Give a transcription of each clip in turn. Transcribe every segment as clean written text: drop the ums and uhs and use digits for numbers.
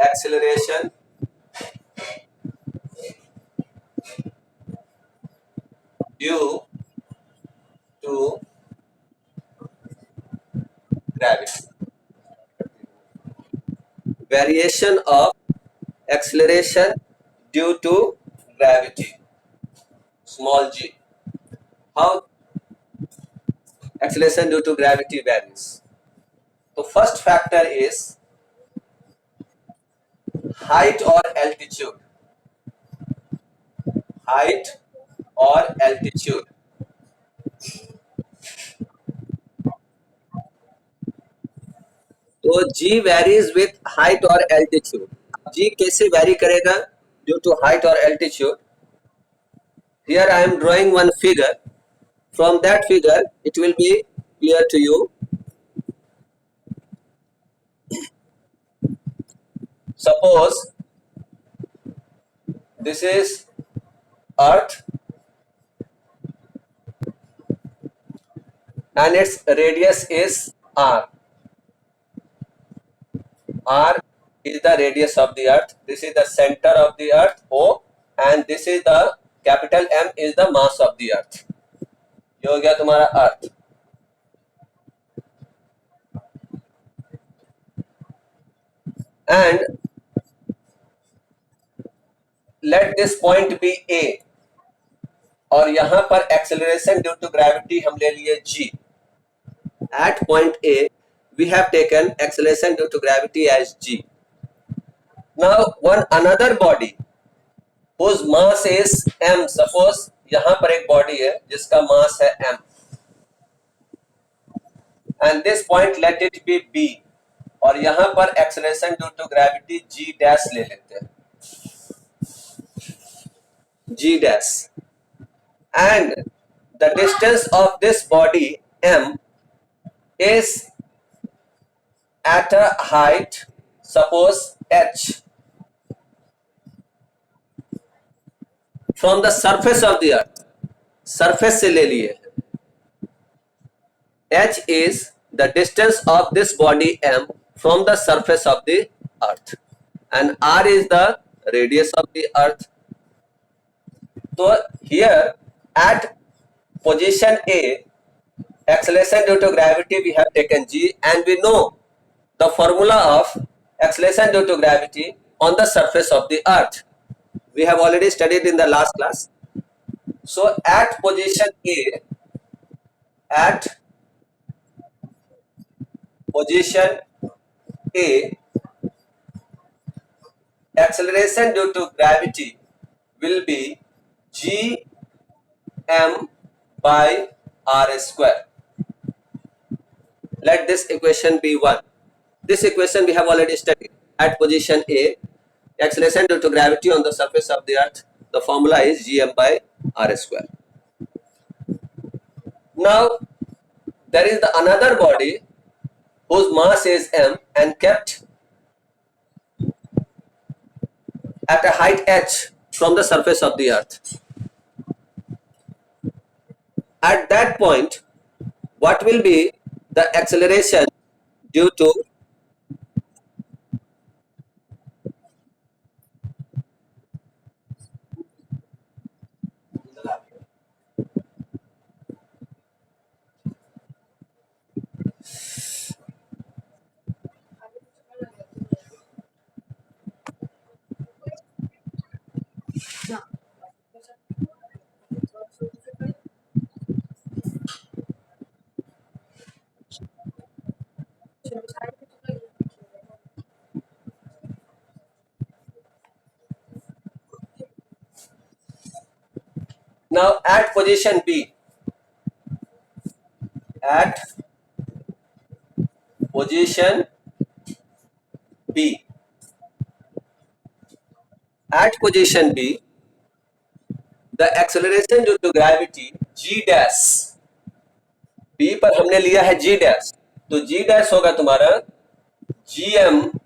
acceleration due to gravity. Variation of acceleration due to gravity, small g. How acceleration due to gravity varies? The first factor is height or altitude. Height or altitude. तो g varies with height or altitude. g कैसे vary करेगा due to height or altitude? Here I am drawing one figure. From that figure it will be clear to you. Suppose this is Earth and its radius is r. R is the radius of the Earth. This is the center of the Earth, O, and this is the capital M is the mass of the Earth. ये हो गया तुम्हारा अर्थ. And let this point be A. और यहाँ पर acceleration due to gravity हम ले लिए G. At point A, we have taken acceleration due to gravity as G. Now one another body whose mass is M. Suppose यहाँ पर एक body है जिसका mass है M. And this point let it be B. और यहाँ पर acceleration due to gravity G dash ले लेते हैं. G dash. And the distance of this body M is at a height, suppose h, from the surface of the earth. Surface से ले लिए. H is the distance of this body M from the surface of the earth, and R is the radius of the earth. So here at position A, acceleration due to gravity we have taken G, and we know the formula of acceleration due to gravity on the surface of the earth. We have already studied in the last class. So at position A, acceleration due to gravity will be G M by R square. Let this equation be 1. This equation we have already studied. At position A, acceleration due to gravity on the surface of the earth, the formula is Gm by R square. Now there is the another body whose mass is M and kept at a height h from the surface of the earth. At that point, what will be the acceleration due to now at position B, at position B, the acceleration due to gravity G dash, B पर हमने लिया है G dash, तो G dash होगा तुम्हारा Gm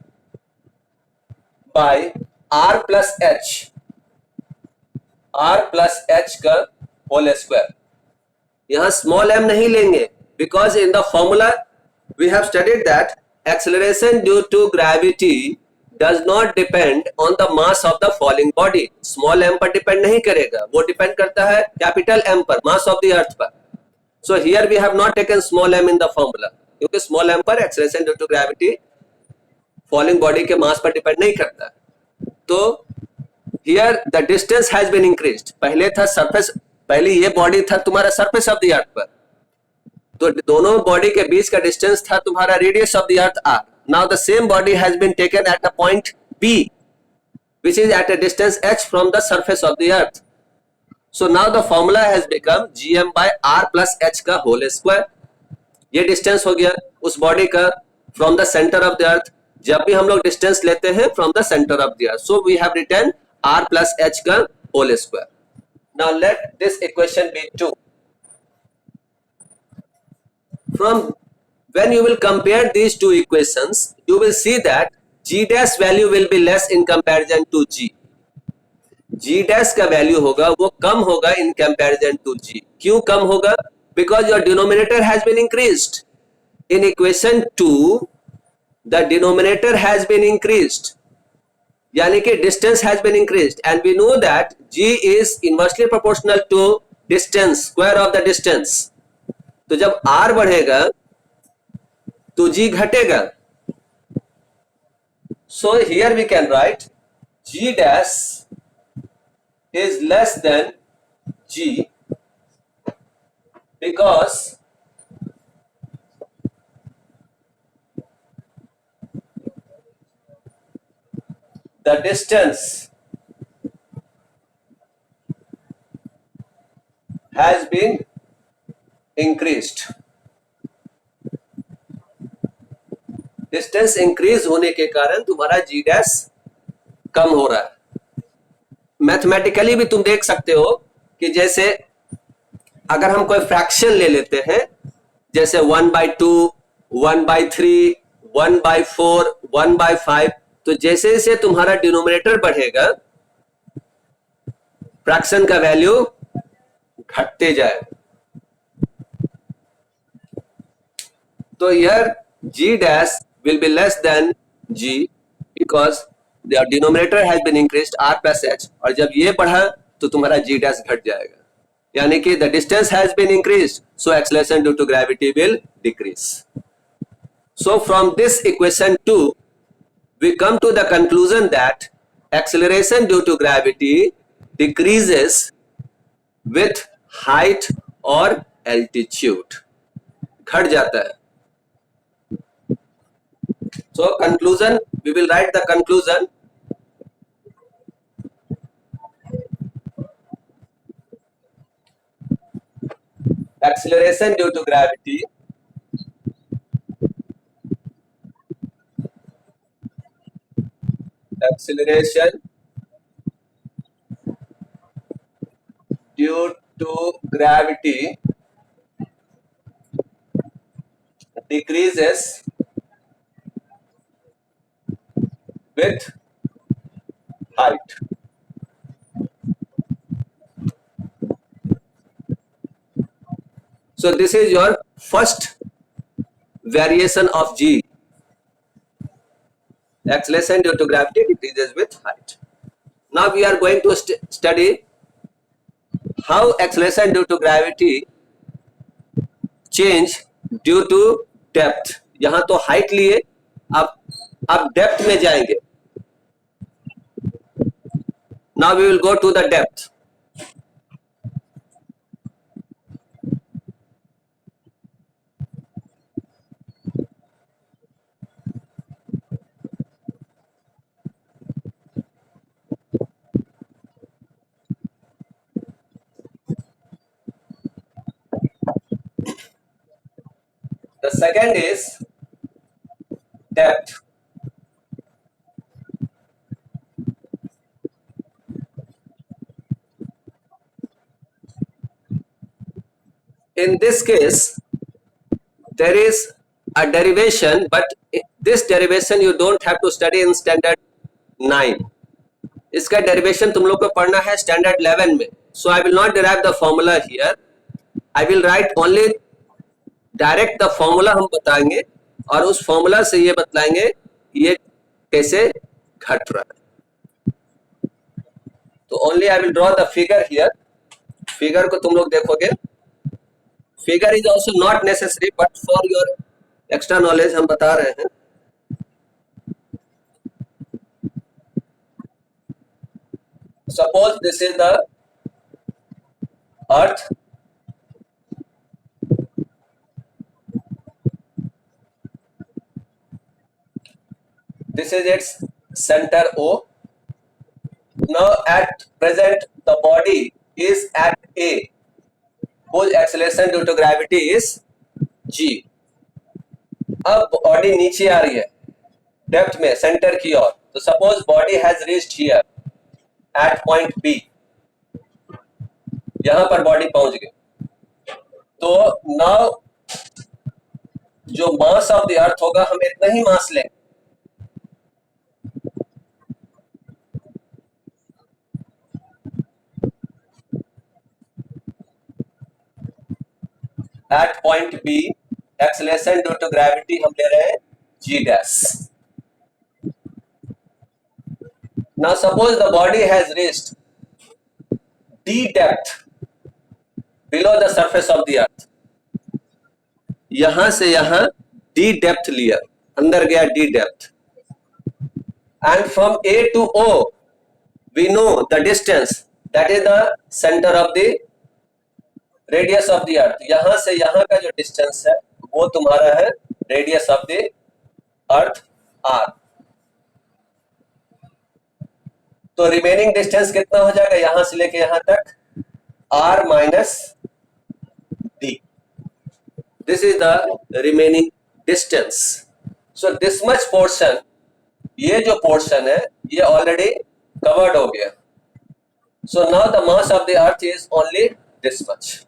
by R plus H का whole square. यहाँ small m नहीं लेंगे because in the formula we have studied that acceleration due to gravity does not depend on the mass of the falling body. Small m पर depend नहीं करेगा, वो depend करता है कैपिटल M पर, मास ऑफ द अर्थ पर. So here we have not taken small m in the formula, क्योंकि small m पर acceleration due to gravity falling body के मास पर डिपेंड नहीं करता. तो here the distance has been increased. पहले था सरफेस, पहले ये बॉडी था तुम्हारा सरफेस ऑफ द अर्थ पर, तो दोनों बॉडी के बीच का डिस्टेंस था तुम्हारा radius of the earth r. Now the same body has been taken at a point B, which is at a distance h from the surface of the earth. So now the formula has become gm by r plus h का whole square. ये distance हो गया उस body का from the centre of the earth, जब भी हम लोग डिस्टेंस लेते हैं from the centre of the earth. So we have written r plus h का whole square. Now let this equation be 2. From when you will compare these two equations, you will see that g dash value will be less in comparison to g. g dash का value होगा वो कम होगा in comparison to g. क्यों कम होगा? Because your denominator has been increased. In equation 2, the denominator has been increased. यानी कि distance has been increased, and we know that g is inversely proportional to distance, square of the distance. तो जब r बढ़ेगा तो g घटेगा. So here we can write g dash is less than g because the distance has been increased. Distance increase होने के कारण तुम्हारा जी dash कम हो रहा है. मैथमेटिकली भी तुम देख सकते हो कि जैसे अगर हम कोई फ्रैक्शन ले लेते हैं, जैसे 1/2, 1/3, 1/4, 1/5, तो जैसे जैसे तुम्हारा डिनोमिनेटर बढ़ेगा फ्रैक्शन का वैल्यू घटते जाए. तो यह g dash will be less than g because the denominator has been increased r plus h, और जब ये बढ़ा तो तुम्हारा g dash घट जाएगा. यानी कि the distance has been increased, so acceleration due to gravity will decrease. So from this equation 2 we come to the conclusion that acceleration due to gravity decreases with height or altitude. घट जाता है. So conclusion, we will write the conclusion. Acceleration due to gravity decreases with height. So this is your first variation of g. Acceleration due to gravity decreases with height. Now we are going to study how acceleration due to gravity change due to depth. यहां तो height लिए, अब depth में जाएंगे. Now we will go to the depth. The second is depth. In this case, there is a derivation, but this derivation you don't have to study in standard 9. इसका derivation तुम लोग को पढ़ना है standard 11 में. So I will not derive the formula here. I will write only direct the formula हम बताएंगे और उस formula से ये बतलाएंगे ये कैसे घट रहा है। तो only I will draw the figure here. Figure को तुम लोग देखोगे, figure is also not necessary but for your extra knowledge हम बता रहे हैं। Suppose this is the earth, this is its center O. Now at present the body is at A, whose acceleration due to gravity is G. अब body नीचे आ रही है depth में centre की ओर। तो suppose body has reached here eight point B, यहां पर body पहुंच गई। तो नाउ जो मास ऑफ द अर्थ होगा, हम इतना ही मास लेंगे। At point B acceleration due to gravity हम ले रहे हैं g dash. Now suppose the body has reached D depth below the surface of the earth. यहां से यहां डी डेप्थ लिया, अंदर गया D depth, and from A to O we know the distance that is the centre of the radius of the earth. यहां से यहां का जो डिस्टेंस है वो तुम्हारा है radius of the earth R. तो रिमेनिंग डिस्टेंस कितना हो जाएगा यहां से लेके यहां तक? R minus D. This is the remaining distance. So this much portion, ये जो पोर्शन है ये ऑलरेडी कवर्ड हो गया। So now the mass of the earth is only this much.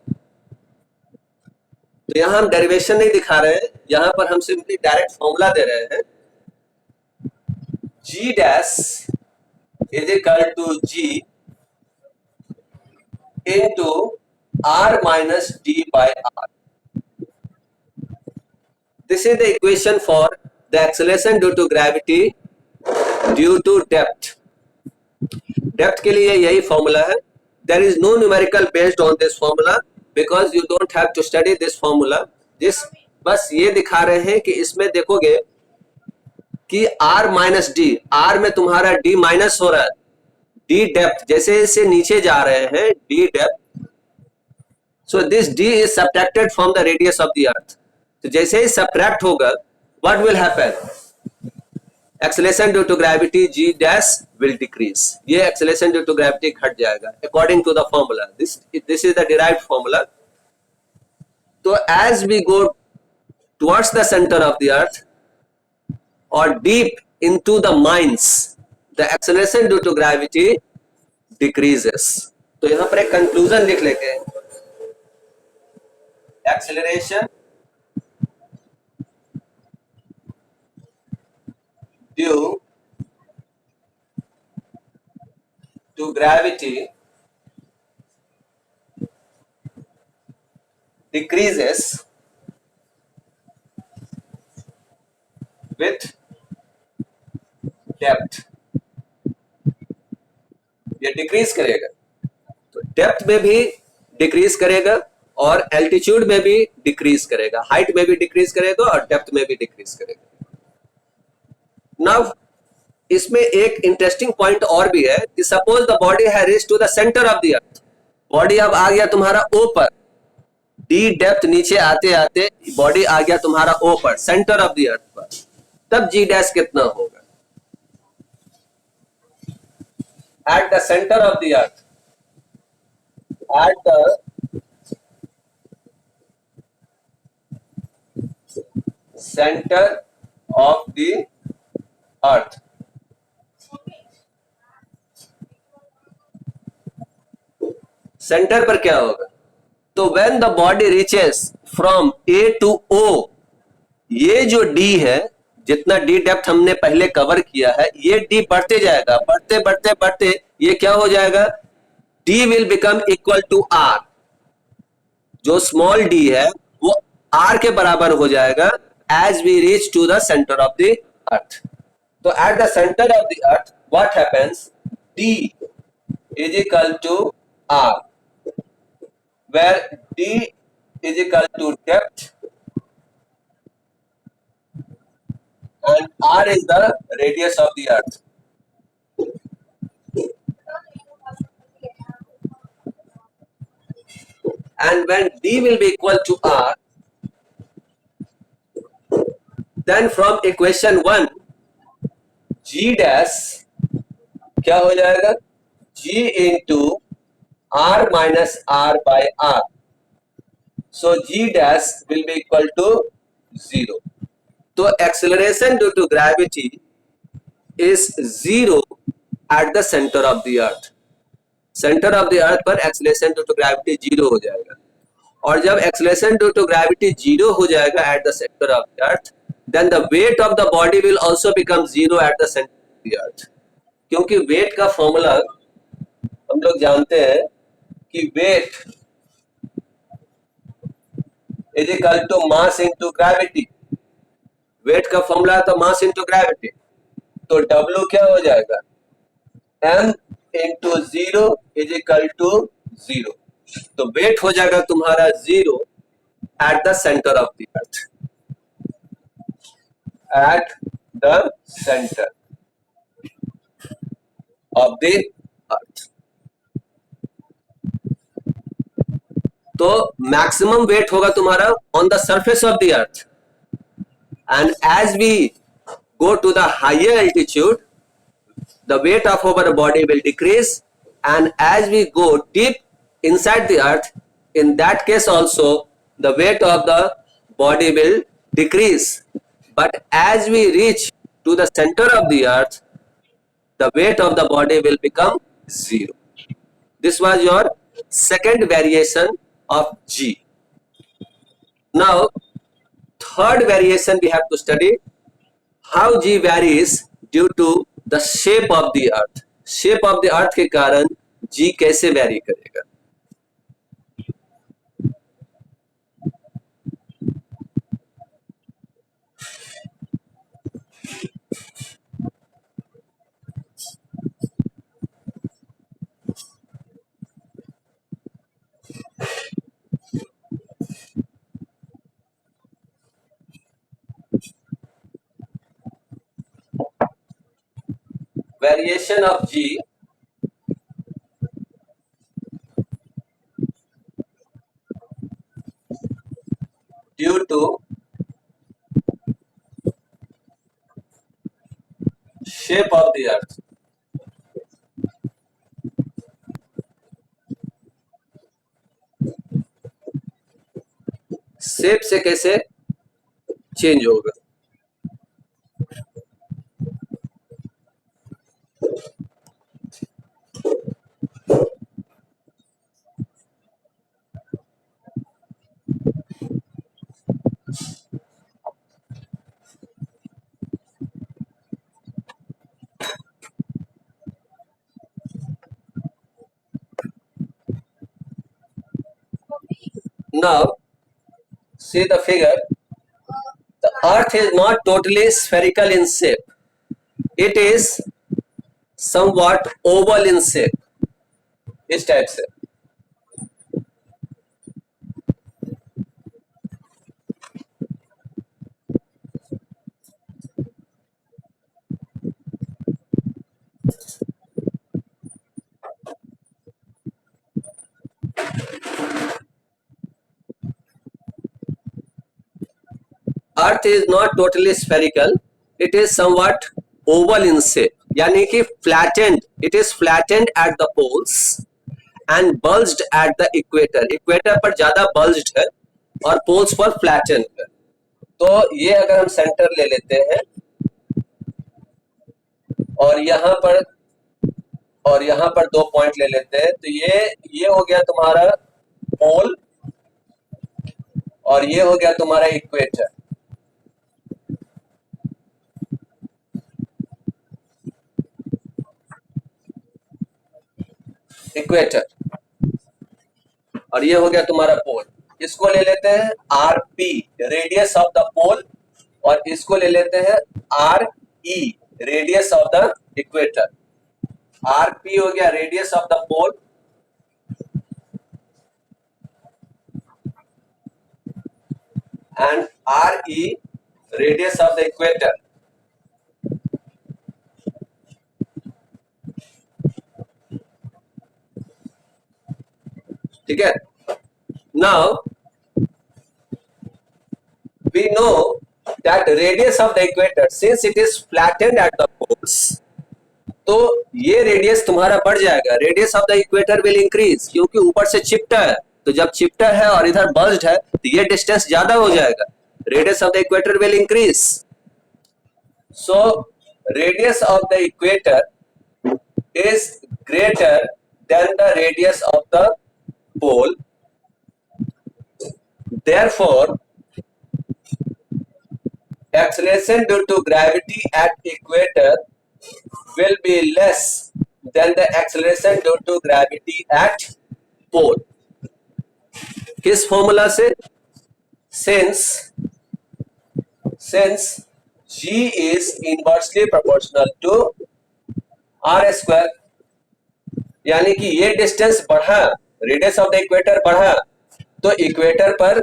तो यहां हम डेरिवेशन नहीं दिखा रहे हैं, यहां पर हम सिंपली डायरेक्ट फॉर्मूला दे रहे हैं। G dash is equal to G into R minus D by R। This is the equation for the acceleration due to gravity due to depth. Depth के लिए यही फॉर्मूला है। There is no numerical based on this formula because you don't have to study this formula. जिस बस ये दिखा रहे हैं कि इसमें देखोगे कि R माइनस डी, R में तुम्हारा D माइनस हो रहा है, D डेप्थ जैसे जैसे नीचे जा रहे हैं D depth, so this D is subtracted from the radius of the earth. तो जैसे ही सब्ट्रैक्ट होगा what will happen? Acceleration due to gravity G dash will decrease. ये एक्सेलरेशन ड्यू टू ग्रेविटी घट जाएगा according to the formula. This is the derived formula. तो as we go towards the centre of the earth और deep into the mines, the acceleration due to gravity decreases. तो यहां पर एक conclusion लिख लेंगे, acceleration due to gravity decreases with depth। ये decrease करेगा, तो डेप्थ में भी डिक्रीज करेगा और एल्टीट्यूड में भी डिक्रीज करेगा, हाइट में भी डिक्रीज करेगा और डेप्थ में भी डिक्रीज करेगा। नाउ इसमें एक इंटरेस्टिंग पॉइंट और भी है कि suppose the body has reached to the centre of the earth. Body अब आ गया तुम्हारा O पर, डी डेप्थ नीचे आते आते बॉडी आ गया तुम्हारा O पर, सेंटर ऑफ द अर्थ पर। तब G डैश कितना होगा? At the centre of the earth, at the centre of the earth centre पर क्या होगा? तो when the body reaches from A to O, ये जो D है, जितना D डेप्थ हमने पहले कवर किया है, ये D बढ़ते जाएगा, बढ़ते बढ़ते बढ़ते ये क्या हो जाएगा? D will become equal to R। जो स्मॉल d है वो R के बराबर हो जाएगा as we reach to the centre of the earth. तो at the center of the earth what happens, d is equal to r, where d is equal to depth and r is the radius of the earth. And when d will be equal to r, then from equation 1 g dash क्या हो जाएगा, g into r minus r by r, so g dash will be equal to 0. तो acceleration due to gravity is 0 at the center of the earth. Centre of the अर्थ पर acceleration due to gravity 0 हो जाएगा, और जब acceleration due to gravity 0 हो जाएगा at the centre of the earth, then the weight of the body will also become 0 at the centre of the earth. क्योंकि weight का formula हम लोग जानते हैं कि weight is equal to mass into gravity. Weight का formula है तो मास इनटू ग्रेविटी, तो W क्या हो जाएगा, m into 0 is equal to 0. तो वेट हो जाएगा तुम्हारा 0 at the centre of the earth, at the centre of the earth. तो मैक्सिमम वेट होगा तुम्हारा on the surface of the earth, and as we go to the higher altitude, the weight of our body will decrease, and as we go deep inside the earth, in that case also the weight of the body will decrease. But as we reach to the center of the earth, the weight of the body will become 0. This was your second variation of G. Now third variation we have to study, how G varies due to the shape of the earth. Shape of the earth के कारण G कैसे vary करेगा. Variation of G due to shape of the earth. Shape से कैसे change होगा. Now see the figure. The earth is not totally spherical in shape, it is somewhat oval in shape. इस type से. Earth is not totally spherical, it is somewhat oval in shape. यानी कि flattened, it is flattened at the poles and bulged at the equator. Equator पर ज्यादा bulged है और poles पर flattened है. तो ये अगर हम सेंटर ले लेते हैं और यहाँ पर 2 पॉइंट ले लेते हैं, तो ये हो गया तुम्हारा पोल और ये हो गया तुम्हारा इक्वेटर. इक्वेटर और ये हो गया तुम्हारा पोल. इसको ले लेते हैं RP, radius of the pole, और इसको ले लेते हैं RE, radius of the equator, RP हो गया radius of the pole, and R E radius of the equator. ठीक है. Now we know that radius of the equator, since it is flattened at the poles, तो ये radius तुम्हारा बढ़ जाएगा. Radius of the equator will increase, क्योंकि ऊपर से चिपटा है, तो जब चिपटा है और इधर बल्ज्ड है तो ये डिस्टेंस ज्यादा हो जाएगा. Radius of the equator will increase. So radius of the equator is greater than the radius of the pole. Therefore, acceleration due to gravity at equator will be less than the acceleration due to gravity at pole. किस formula से? Since G is inversely proportional to R square, यानी कि ये distance बढ़ा, radius of the equator बढ़ा, तो equator पर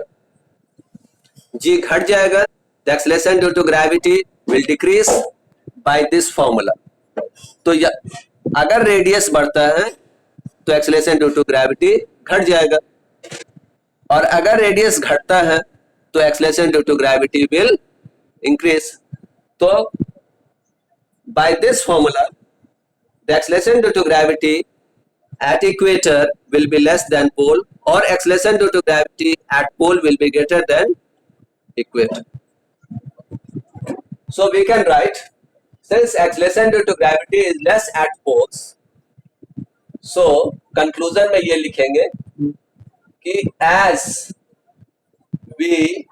G घट जाएगा. The acceleration due to gravity will decrease by this formula. तो अगर रेडियस बढ़ता है तो एक्सेलरेशन ड्यू टू ग्रेविटी घट जाएगा, और अगर रेडियस घटता है तो acceleration due to gravity will increase. तो by this formula the acceleration due to gravity at equator will be less than pole, or acceleration due to gravity at pole will be greater than equator. So we can write, since acceleration due to gravity is less at poles, so conclusion में ये लिखेंगे कि as we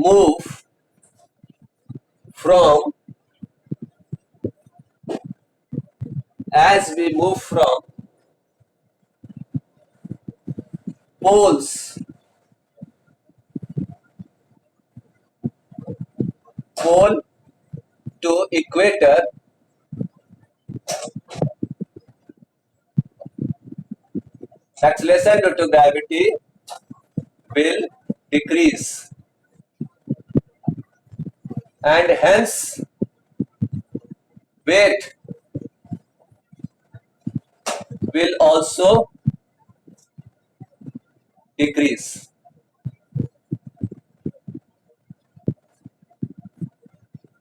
move from poles pole to equator, acceleration due to gravity will decrease, and hence weight will also decrease.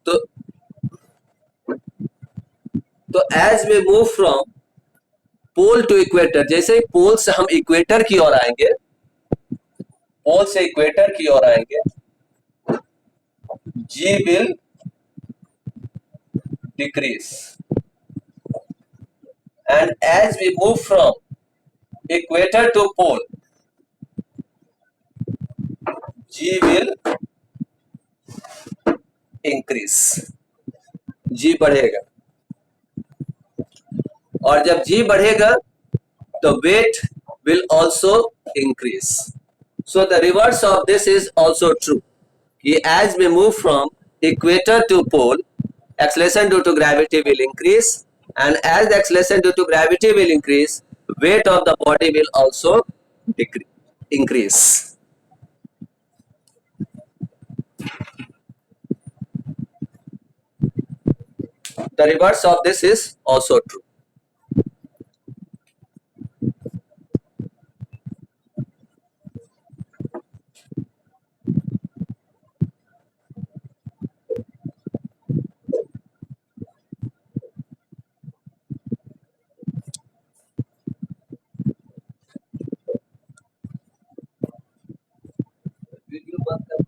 तो as we move from pole to equator, जैसे ही पोल से हम equator की ओर आएंगे, पोल से इक्वेटर की ओर आएंगे, G will decrease, and as we move from equator to pole, G will increase. G बढ़ेगा, और जब G बढ़ेगा तो weight will also increase. So the reverse of this is also true. कि as we move from equator to pole, acceleration due to gravity will increase, and as the acceleration due to gravity will increase, weight of the body will also increase. The reverse of this is also true. Video बंद कर